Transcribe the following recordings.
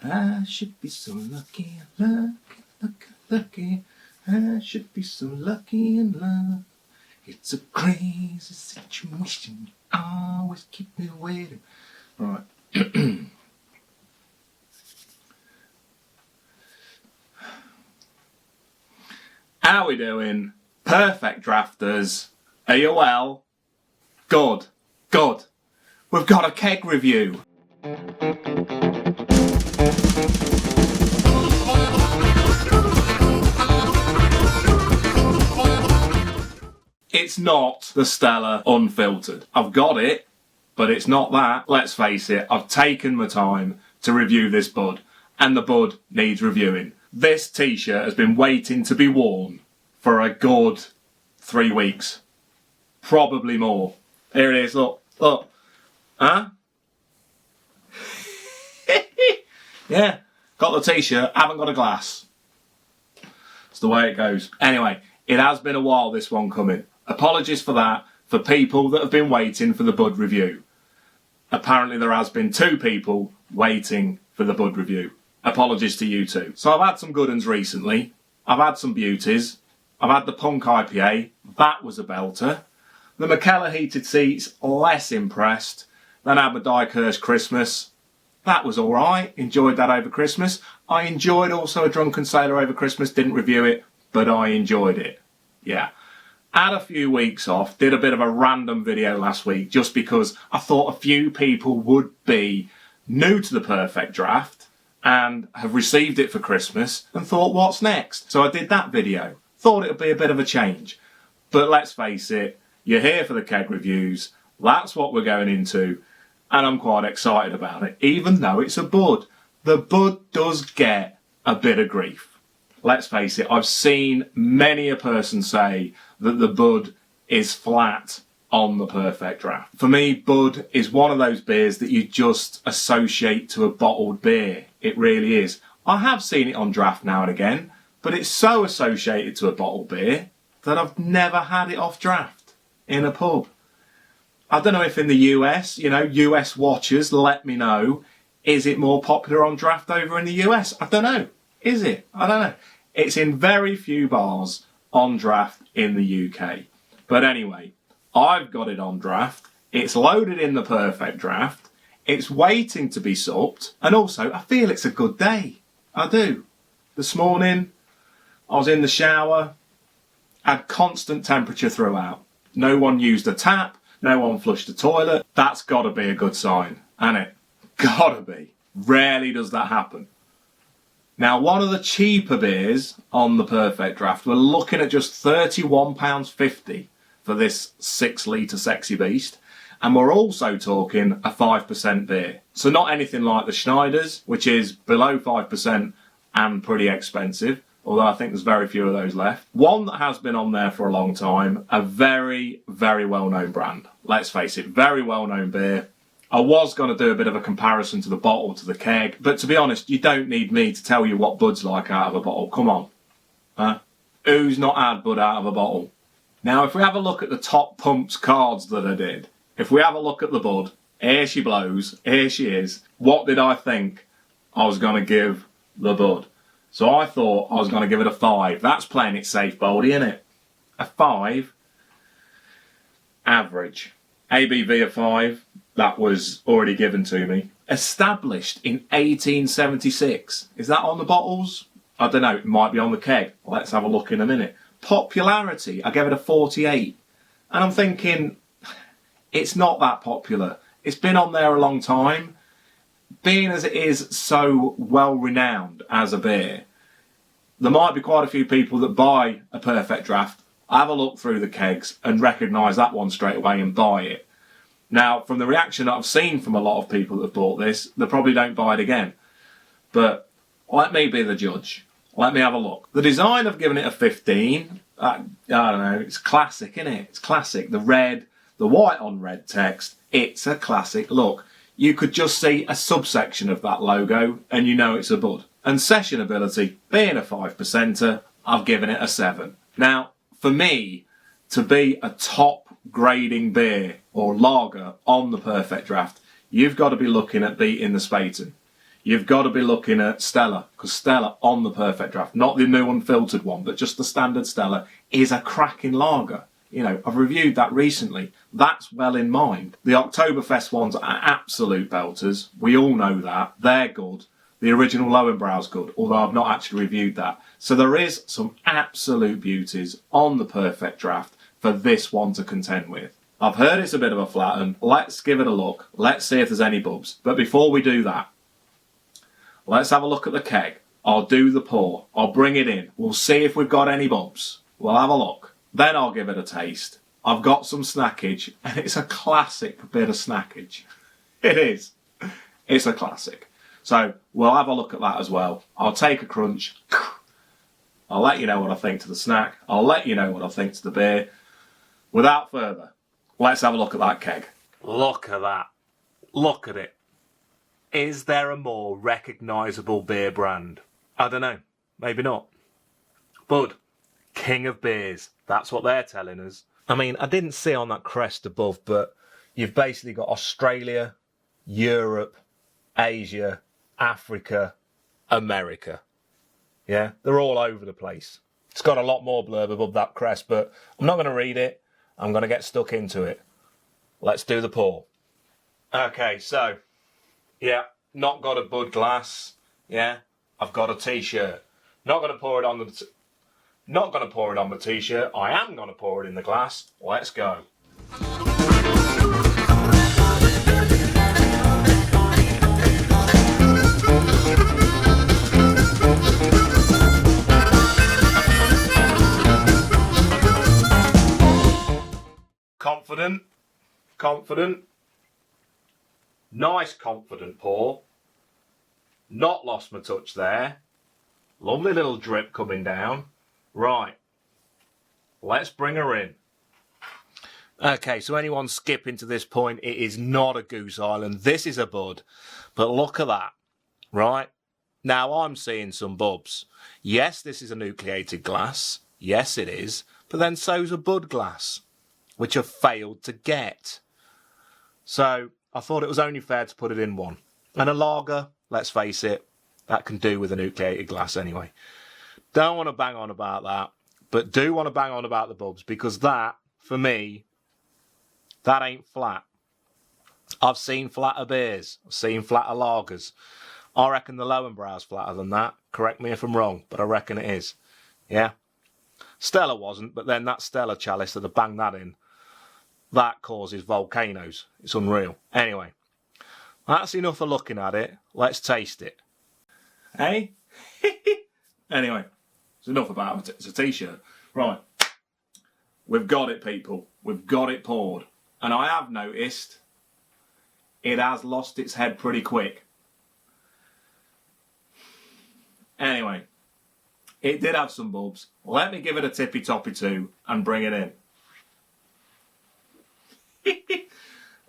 I should be so lucky, lucky, lucky, lucky. I should be so lucky in love. It's a crazy situation. You always keep me waiting. Right. How we doing? Perfect drafters. Are you well? Good. Good. We've got a keg review. It's not the Stella Unfiltered. I've got it, but it's not that. Let's face it, I've taken my time to review this bud, and the bud needs reviewing. This t-shirt has been waiting to be worn for a good 3 weeks. Probably more. Here it is, look, look. Huh? Yeah, got the t-shirt, haven't got a glass. It's the way it goes. Anyway, it has been a while, this one coming. Apologies for that, for people that have been waiting for the bud review. Apparently there has been 2 people waiting for the bud review. Apologies to you too. So I've had some good ones recently. I've had some beauties. I've had the Punk IPA. That was a belter. The McKellar Heated Seats, less impressed. Then I had my Dykehurst Christmas. That was alright. Enjoyed that over Christmas. I enjoyed also a Drunken Sailor over Christmas. Didn't review it, but I enjoyed it. Yeah. Had a few weeks off. Did a bit of a random video last week just because I thought a few people would be new to the Perfect Draft and have received it for Christmas and thought, what's next? So I did that video. Thought it would be a bit of a change. But let's face it, you're here for the keg reviews. That's what we're going into. And I'm quite excited about it, even though it's a bud. The bud does get a bit of grief. Let's face it, I've seen many a person say that the bud is flat on the Perfect Draft. For me, bud is one of those beers that you just associate to a bottled beer. It really is. I have seen it on draft now and again, but it's so associated to a bottled beer that I've never had it off draft in a pub. I don't know if in the US, US watchers, let me know, is it more popular on draft over in the US? I don't know. Is it? I don't know. It's in very few bars on draft in the UK. But anyway, I've got it on draft. It's loaded in the Perfect Draft. It's waiting to be supped. And also, I feel it's a good day. I do. This morning, I was in the shower, had constant temperature throughout. No one used a tap. No one flushed the toilet. That's got to be a good sign, hasn't it? Got to be. Rarely does that happen. Now, one of the cheaper beers on the Perfect Draft, we're looking at just £31.50 for this 6 litre sexy beast. And we're also talking a 5% beer. So not anything like the Schneider's, which is below 5% and pretty expensive. Although I think there's very few of those left. One that has been on there for a long time, a very, very well-known brand. Let's face it, very well-known beer. I was going to do a bit of a comparison to the bottle, to the keg, but to be honest, you don't need me to tell you what Bud's like out of a bottle. Come on. Huh? Who's not had Bud out of a bottle? Now, if we have a look at the top pumps cards that I did, if we have a look at the Bud, here she blows, here she is. What did I think I was going to give the Bud? So I thought I was going to give it a 5. That's playing it safe, Baldy, isn't it? A 5. Average. ABV of 5. That was already given to me. Established in 1876. Is that on the bottles? I don't know. It might be on the keg. Let's have a look in a minute. Popularity. I gave it a 48. And I'm thinking, it's not that popular. It's been on there a long time. Being as it is so well renowned as a beer, there might be quite a few people that buy a Perfect Draft, have a look through the kegs and recognise that one straight away and buy it. Now, from the reaction that I've seen from a lot of people that have bought this, they probably don't buy it again. But let me be the judge. Let me have a look. The design, I've given it a 15. I don't know, it's classic, isn't it? It's classic. The red, the white on red text, it's a classic look. You could just see a subsection of that logo and you know it's a Bud. And sessionability, being a 5%er, I've given it a 7. Now, for me, to be a top grading beer or lager on the Perfect Draft, you've got to be looking at beating the Spaten. you've got to be looking at Stella, because Stella on the Perfect Draft, not the new unfiltered one, but just the standard Stella, is a cracking lager. You know, I've reviewed that recently. That's well in mind. The Oktoberfest ones are absolute belters. We all know that. They're good. The original Lowenbrau's good, although I've not actually reviewed that. So there is some absolute beauties on the Perfect Draft for this one to contend with. I've heard it's a bit of a flatten. Let's give it a look. Let's see if there's any bubs. But before we do that, let's have a look at the keg. I'll do the pour. I'll bring it in. We'll see if we've got any bubs. We'll have a look. Then I'll give it a taste. I've got some snackage, and it's a classic bit of snackage. It is. It's a classic. So we'll have a look at that as well. I'll take a crunch. I'll let you know what I think to the snack. I'll let you know what I think to the beer. Without further, let's have a look at that keg. Look at that. Look at it. Is there a more recognisable beer brand? I don't know. Maybe not. Bud, king of beers. That's what they're telling us. I mean, I didn't see on that crest above, but you've basically got Australia, Europe, Asia, Africa, America. Yeah, they're all over the place. It's got a lot more blurb above that crest, but I'm not going to read it. I'm going to get stuck into it. Let's do the pour. Okay, so, yeah, not got a Bud glass. Yeah, I've got a t-shirt. Not going to pour it on the t-shirt. I am going to pour it in the glass. Let's go. Confident. Nice confident pour. Not lost my touch there. Lovely little drip coming down. Right, let's bring her in. Okay, so anyone skipping to this point, it is not a Goose Island. This is a Bud. But look at that, right? Now I'm seeing some bubs. Yes, this is a nucleated glass. Yes, it is. But then so's a Bud glass, which I've failed to get. So I thought it was only fair to put it in one. And a lager, let's face it, that can do with a nucleated glass anyway. Don't want to bang on about that, but do want to bang on about the bubs, because that, for me, that ain't flat. I've seen flatter beers. I've seen flatter lagers. I reckon the Lowenbrau's flatter than that. Correct me if I'm wrong, but I reckon it is. Yeah? Stella wasn't, but then that Stella chalice that I banged that in, that causes volcanoes. It's unreal. Anyway, that's enough of looking at it. Let's taste it. Hey? Anyway, it's enough about it. It's a t-shirt. Right. We've got it, people. We've got it poured. And I have noticed it has lost its head pretty quick. Anyway, it did have some bubs. Let me give it a tippy toppy too and bring it in.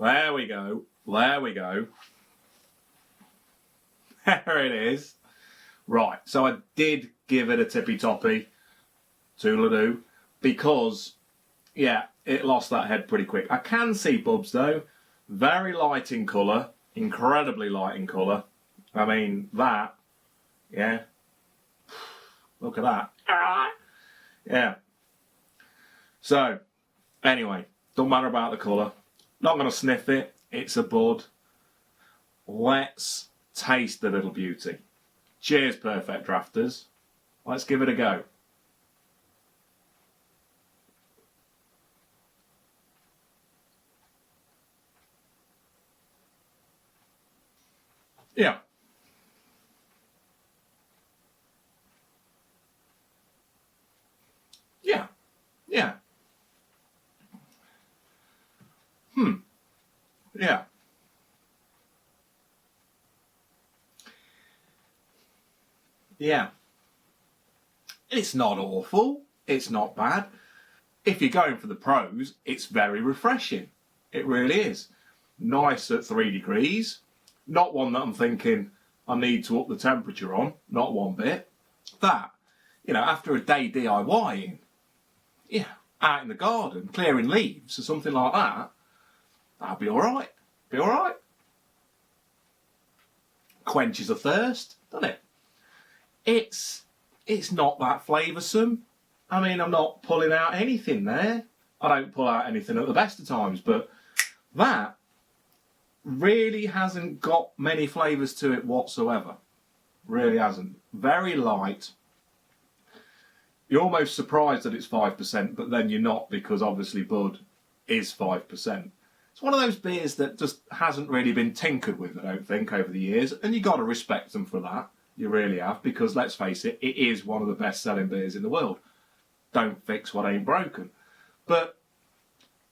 There we go. There we go. There it is. Right, so I did give it a tippy-toppy, toodle-doo, because, yeah, it lost that head pretty quick. I can see bubs, though. Very light in colour, incredibly light in colour. I mean, that, yeah. Look at that. Yeah. So, anyway, don't matter about the colour. Not going to sniff it. It's a Bud. Let's taste the little beauty. Cheers, Perfect Drafters. Let's give it a go. Yeah. Yeah. Yeah. Yeah. Yeah. It's not awful. It's not bad. If you're going for the pros, it's very refreshing. It really is. Nice at 3 degrees. Not one that I'm thinking I need to up the temperature on. Not one bit. That, you know, after a day DIYing, yeah, out in the garden, clearing leaves or something like that, that'll be alright. Be alright. quenches a thirst, doesn't it? It's not that flavoursome. I mean, I'm not pulling out anything there. I don't pull out anything at the best of times, but that really hasn't got many flavours to it whatsoever. Really hasn't. Very light. You're almost surprised that it's 5%, but then you're not, because obviously Bud is 5%. It's one of those beers that just hasn't really been tinkered with, I don't think, over the years, and you got to respect them for that. You really have, because let's face it, it is one of the best-selling beers in the world. Don't fix what ain't broken. But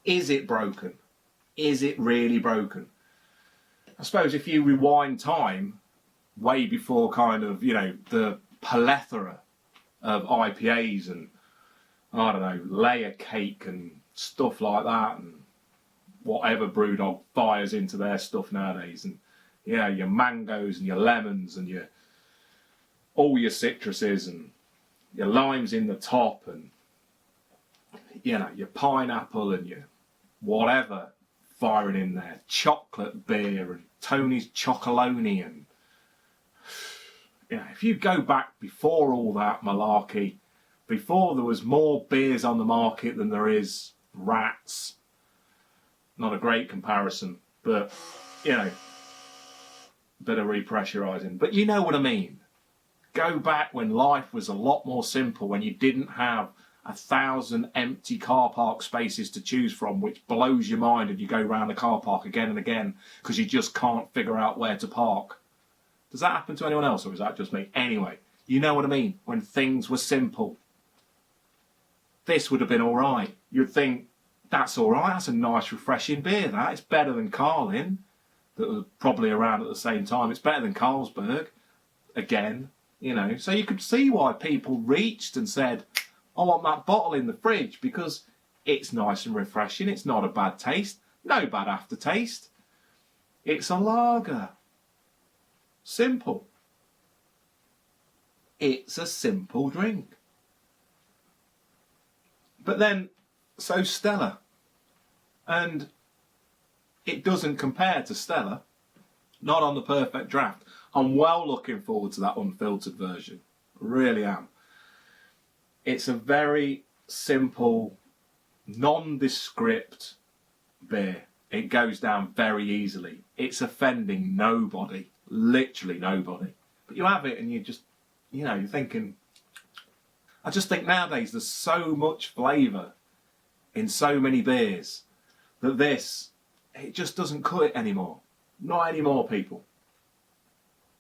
is it broken? Is it really broken? I suppose if you rewind time, way before kind of, you know, the plethora of IPAs and, I don't know, layer cake and stuff like that, and whatever Brewdog fires into their stuff nowadays, and, you know, your mangoes and your lemons and your all your citruses and your limes in the top, and, you know, your pineapple and your whatever firing in there, chocolate beer and Tony's Chocolonely, and, you know, if you go back before all that malarkey, before there was more beers on the market than there is rats, not a great comparison, but, you know, bit of repressurising, but you know what I mean. Go back when life was a lot more simple, when you didn't have 1,000 empty car park spaces to choose from, which blows your mind, and you go round the car park again and again because you just can't figure out where to park. Does that happen to anyone else, or is that just me? Anyway, you know what I mean, when things were simple. This would have been all right. You'd think, that's all right, that's a nice refreshing beer, that. It's better than Carlin, that was probably around at the same time. It's better than Carlsberg, again, you know. So you could see why people reached and said, I want that bottle in the fridge, because it's nice and refreshing. It's not a bad taste. No bad aftertaste. It's a lager. Simple. It's a simple drink. But then, so Stella. And it doesn't compare to Stella. Not on the Perfect Draft. I'm well looking forward to that unfiltered version. Really am. It's a very simple, nondescript beer. It goes down very easily. It's offending nobody. Literally nobody. But you have it and you just, you know, you're thinking... I just think nowadays there's so much flavour in so many beers that this, it just doesn't cut it anymore. Not anymore, people.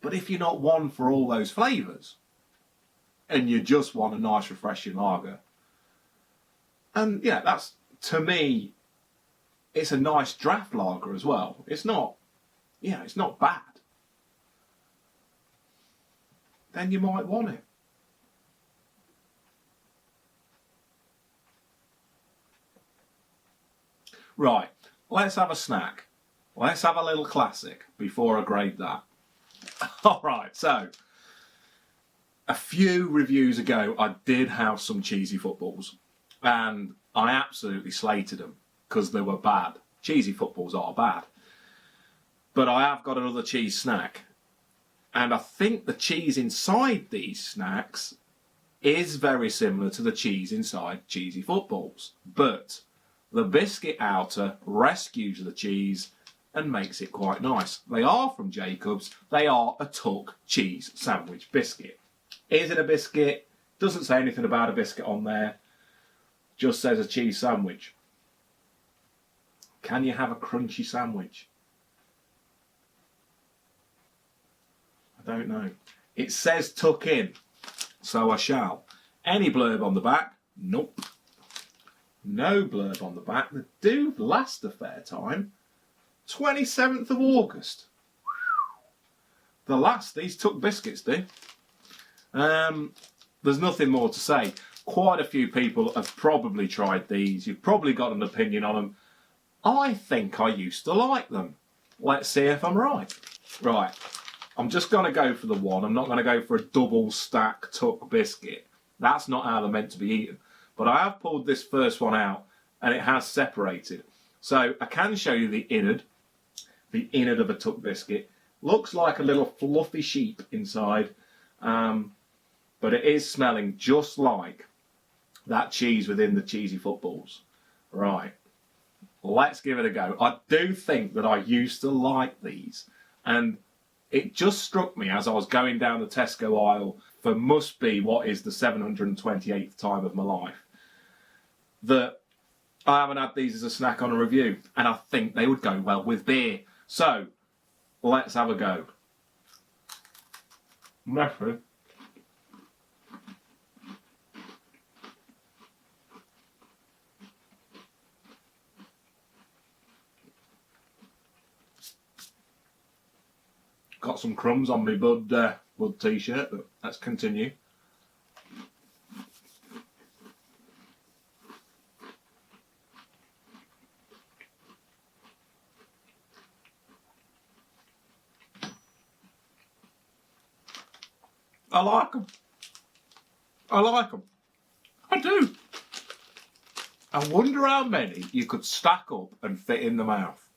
But if you're not one for all those flavours, and you just want a nice refreshing lager, and yeah, that's, to me, it's a nice draft lager as well. It's not, yeah, it's not bad. Then you might want it. Right, let's have a snack. Let's have a little classic before I grade that. Alright, so, a few reviews ago I did have some cheesy footballs, and I absolutely slated them because they were bad. Cheesy footballs are bad. But I have got another cheese snack, and I think the cheese inside these snacks is very similar to the cheese inside cheesy footballs, but the biscuit outer rescues the cheese and makes it quite nice. They are from Jacobs. They are a Tuck cheese sandwich biscuit. Is it a biscuit? Doesn't say anything about a biscuit on there. Just says a cheese sandwich. Can you have a crunchy sandwich? I don't know. It says tuck in, so I shall. Any blurb on the back? Nope. No blurb on the back. They do last a fair time. 27th of August. The last these Tuck biscuits do. There's nothing more to say. Quite a few people have probably tried these. You've probably got an opinion on them. I think I used to like them. Let's see if I'm right. Right. I'm just going to go for the one. I'm not going to go for a double stack Tuck biscuit. That's not how they're meant to be eaten. But I have pulled this first one out and it has separated. So I can show you the innard of a Tuck biscuit. Looks like a little fluffy sheep inside, but it is smelling just like that cheese within the cheesy footballs. Right, let's give it a go. I do think that I used to like these, and it just struck me as I was going down the Tesco aisle for must be what is the 728th time of my life, that I haven't had these as a snack on a review, and I think they would go well with beer. So, let's have a go. Method. Got some crumbs on my Bud t-shirt, but let's continue. I like them. I like them. I do. I wonder how many you could stack up and fit in the mouth.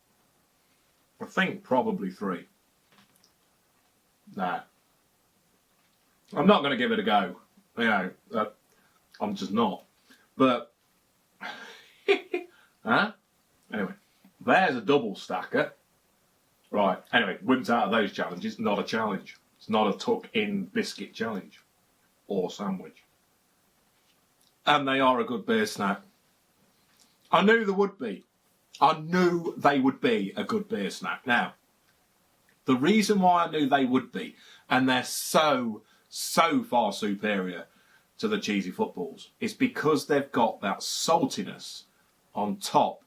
I think probably 3. Nah. I'm not going to give it a go. You know, I'm just not. But, huh? Anyway, there's a double stacker. Right, anyway, wimped out of those challenges. Not a challenge. It's not a tuck-in biscuit challenge. Or sandwich. And they are a good beer snack. I knew there would be. I knew they would be a good beer snack. Now, the reason why I knew they would be, and they're so far superior to the cheesy footballs, is because they've got that saltiness on top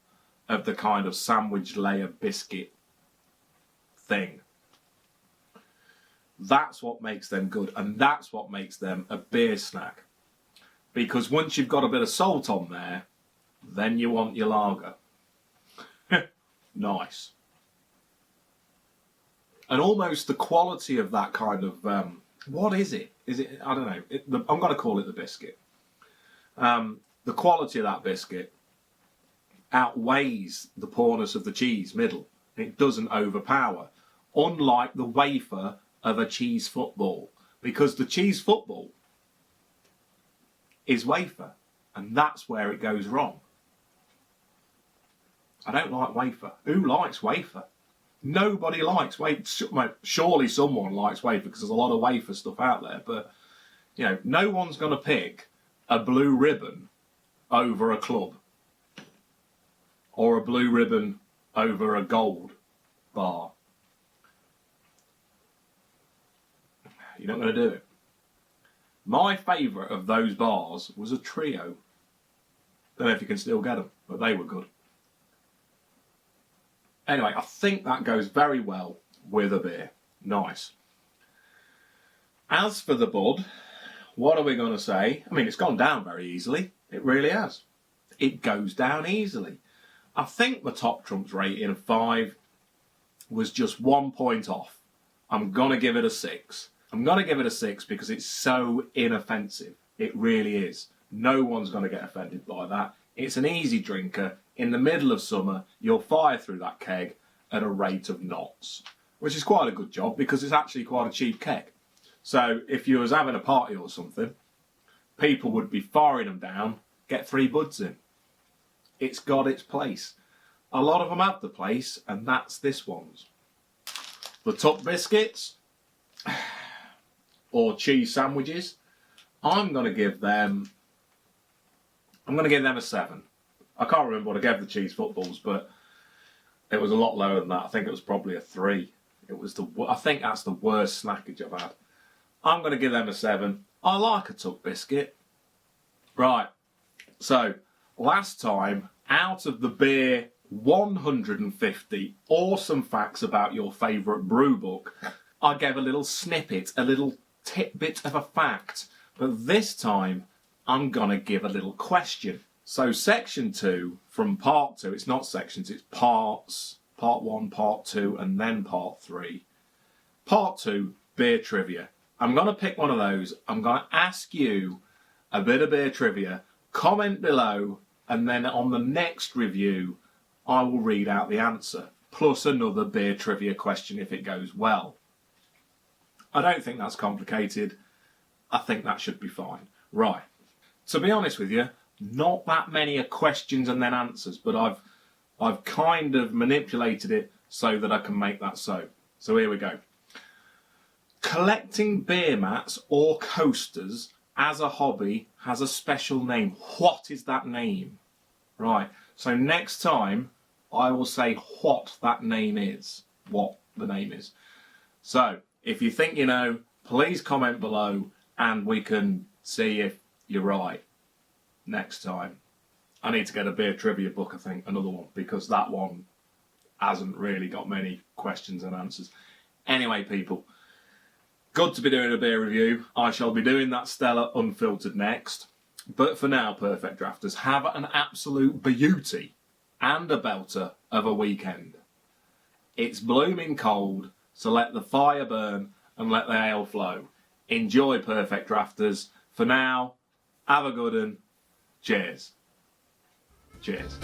of the kind of sandwich layer biscuit thing. That's what makes them good, and that's what makes them a beer snack. Because once you've got a bit of salt on there, then you want your lager. Nice. And almost the quality of that kind of, what is it? Is it, I don't know, I'm going to call it the biscuit. The quality of that biscuit outweighs the poorness of the cheese middle. It doesn't overpower, unlike the wafer of a cheese football. Because the cheese football is wafer, and that's where it goes wrong. I don't like wafer. Who likes wafer? Nobody likes wafer. Surely someone likes wafer because there's a lot of wafer stuff out there, but you know, no one's going to pick a blue ribbon over a club or a blue ribbon over a gold bar. You're not going to do it. My favourite of those bars was a trio. Don't know if you can still get them, but they were good. Anyway, I think that goes very well with a beer. Nice. As for the Bud, what are we going to say? I mean, it's gone down very easily. It really has. It goes down easily. I think the top trumps rating of 5 was just 1 point off. I'm going to give it a 6. I'm going to give it a 6 because it's so inoffensive. It really is. No one's going to get offended by that. It's an easy drinker. In the middle of summer, you'll fire through that keg at a rate of knots, which is quite a good job because it's actually quite a cheap keg. So if you was having a party or something, people would be firing them down, get 3 Buds in. It's got its place. A lot of them have the place, and that's this one's. The tuck biscuits, or cheese sandwiches, I'm going to give them a 7. I can't remember what I gave the cheese footballs, but it was a lot lower than that. I think it was probably a 3. I think that's the worst snackage I've had. I'm going to give them a 7. I like a tuck biscuit. Right, so last time, out of the beer 150 awesome facts about your favourite brew book, I gave a little snippet, a little tidbit of a fact. But this time, I'm going to give a little question. So section 2 from part 2, it's not sections, it's parts. Part 1, part 2, and then part 3. Part 2, beer trivia. I'm going to pick one of those. I'm going to ask you a bit of beer trivia. Comment below, and then on the next review, I will read out the answer. plus another beer trivia question if it goes well. I don't think that's complicated. I think that should be fine. Right. To be honest with you, not that many are questions and then answers, but I've kind of manipulated it so that I can make that so. So here we go. Collecting beer mats or coasters as a hobby has a special name. What is that name? Right. So next time I will say what that name is. What the name is. So if you think you know, please comment below and we can see if you're right next time. I need to get a beer trivia book, I think, another one, because that one hasn't really got many questions and answers. Anyway, people, good to be doing a beer review. I shall be doing that Stella Unfiltered next. But for now, Perfect Drafters, have an absolute beauty and a belter of a weekend. It's blooming cold, so let the fire burn and let the ale flow. Enjoy, Perfect Drafters. For now, have a good one. Cheers. Cheers.